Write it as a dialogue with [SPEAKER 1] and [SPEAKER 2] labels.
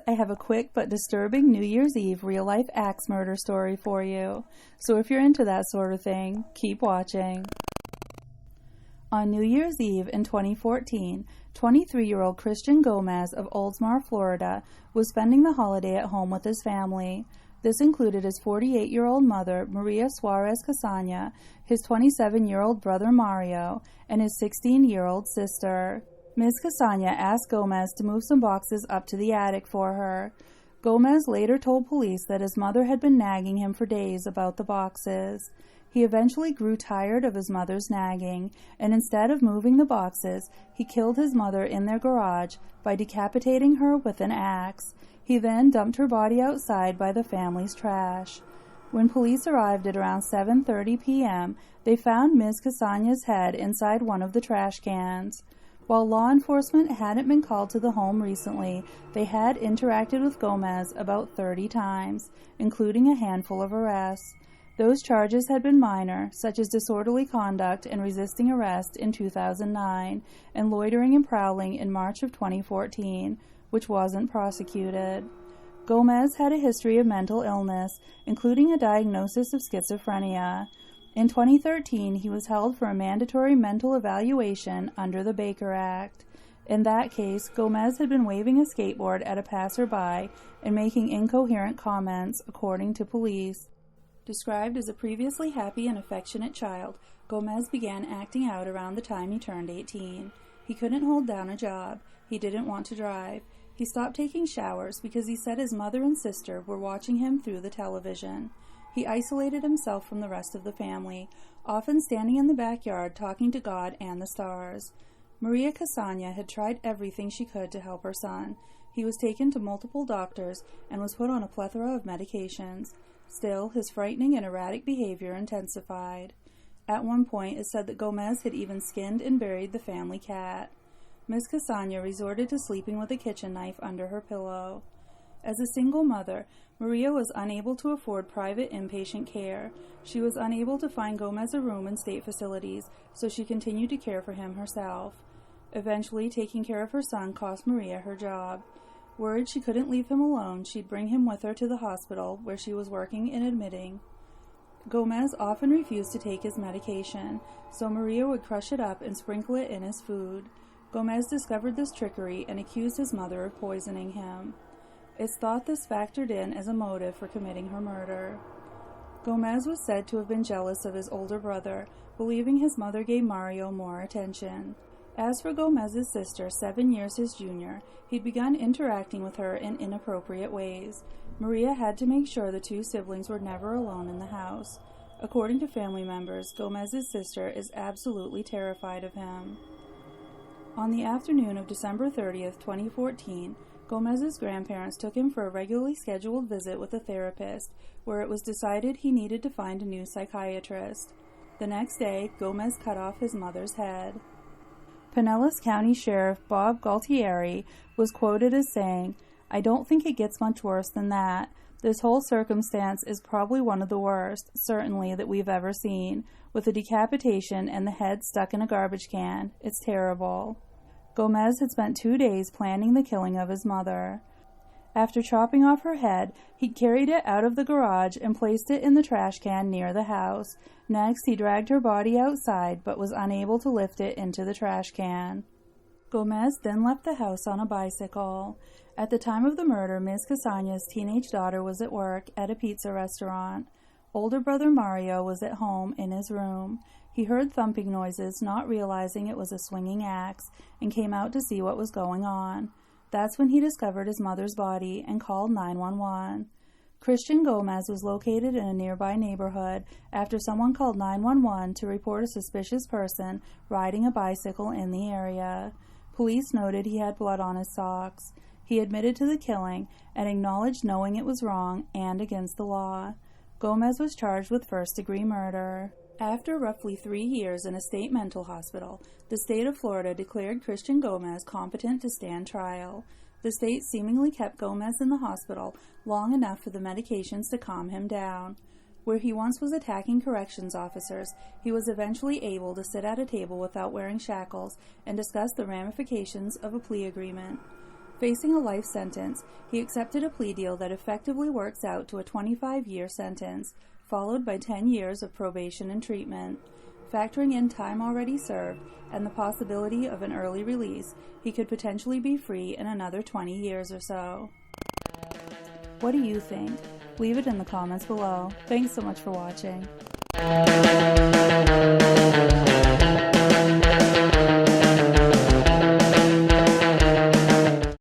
[SPEAKER 1] I have a quick but disturbing New Year's Eve real-life axe murder story for you. So if you're into that sort of thing, keep watching. On New Year's Eve in 2014, 23-year-old Christian Gomez of Oldsmar, Florida, was spending the holiday at home with his family. This included his 48-year-old mother, Maria Suarez Casana, his 27-year-old brother Mario, and his 16-year-old sister. Ms. Casana asked Gomez to move some boxes up to the attic for her. Gomez later told police that his mother had been nagging him for days about the boxes. He eventually grew tired of his mother's nagging, and instead of moving the boxes, he killed his mother in their garage by decapitating her with an axe. He then dumped her body outside by the family's trash. When police arrived at around 7:30 p.m., they found Ms. Casana's head inside one of the trash cans. While law enforcement hadn't been called to the home recently, they had interacted with Gomez about 30 times, including a handful of arrests. Those charges had been minor, such as disorderly conduct and resisting arrest in 2009, and loitering and prowling in March of 2014, which wasn't prosecuted. Gomez had a history of mental illness, including a diagnosis of schizophrenia. In 2013, he was held for a mandatory mental evaluation under the Baker Act. In that case, Gomez had been waving a skateboard at a passerby and making incoherent comments, according to police. Described as a previously happy and affectionate child, Gomez began acting out around the time he turned 18. He couldn't hold down a job. He didn't want to drive. He stopped taking showers because he said his mother and sister were watching him through the television. He isolated himself from the rest of the family, often standing in the backyard talking to God and the stars. Maria Casana had tried everything she could to help her son. He was taken to multiple doctors and was put on a plethora of medications. Still, his frightening and erratic behavior intensified. At one point, it said that Gomez had even skinned and buried the family cat. Ms. Casana resorted to sleeping with a kitchen knife under her pillow. As a single mother, Maria was unable to afford private inpatient care. She was unable to find Gomez a room in state facilities, so she continued to care for him herself. Eventually, taking care of her son cost Maria her job. Worried she couldn't leave him alone, she'd bring him with her to the hospital, where she was working and admitting. Gomez often refused to take his medication, so Maria would crush it up and sprinkle it in his food. Gomez discovered this trickery and accused his mother of poisoning him. It's thought this factored in as a motive for committing her murder. Gomez was said to have been jealous of his older brother, believing his mother gave Mario more attention. As for Gomez's sister, 7 years his junior, he'd begun interacting with her in inappropriate ways. Maria had to make sure the two siblings were never alone in the house. According to family members, Gomez's sister is absolutely terrified of him. On the afternoon of December 30th, 2014, Gomez's grandparents took him for a regularly scheduled visit with a therapist, where it was decided he needed to find a new psychiatrist. The next day, Gomez cut off his mother's head. Pinellas County Sheriff Bob Galtieri was quoted as saying, "I don't think it gets much worse than that. This whole circumstance is probably one of the worst, certainly, that we've ever seen, with a decapitation and the head stuck in a garbage can. It's terrible." Gomez had spent 2 days planning the killing of his mother. After chopping off her head, he carried it out of the garage and placed it in the trash can near the house. Next, he dragged her body outside, but was unable to lift it into the trash can. Gomez then left the house on a bicycle. At the time of the murder, Ms. Casana's teenage daughter was at work at a pizza restaurant. Older brother Mario was at home in his room. He heard thumping noises, not realizing it was a swinging axe, and came out to see what was going on. That's when he discovered his mother's body and called 911. Christian Gomez was located in a nearby neighborhood after someone called 911 to report a suspicious person riding a bicycle in the area. Police noted he had blood on his socks. He admitted to the killing and acknowledged knowing it was wrong and against the law. Gomez was charged with first-degree murder. After roughly 3 years in a state mental hospital, the state of Florida declared Christian Gomez competent to stand trial. The state seemingly kept Gomez in the hospital long enough for the medications to calm him down. Where he once was attacking corrections officers, he was eventually able to sit at a table without wearing shackles and discuss the ramifications of a plea agreement. Facing a life sentence, he accepted a plea deal that effectively works out to a 25-year sentence, followed by 10 years of probation and treatment. Factoring in time already served and the possibility of an early release, he could potentially be free in another 20 years or so. What do you think? Leave it in the comments below. Thanks so much for watching.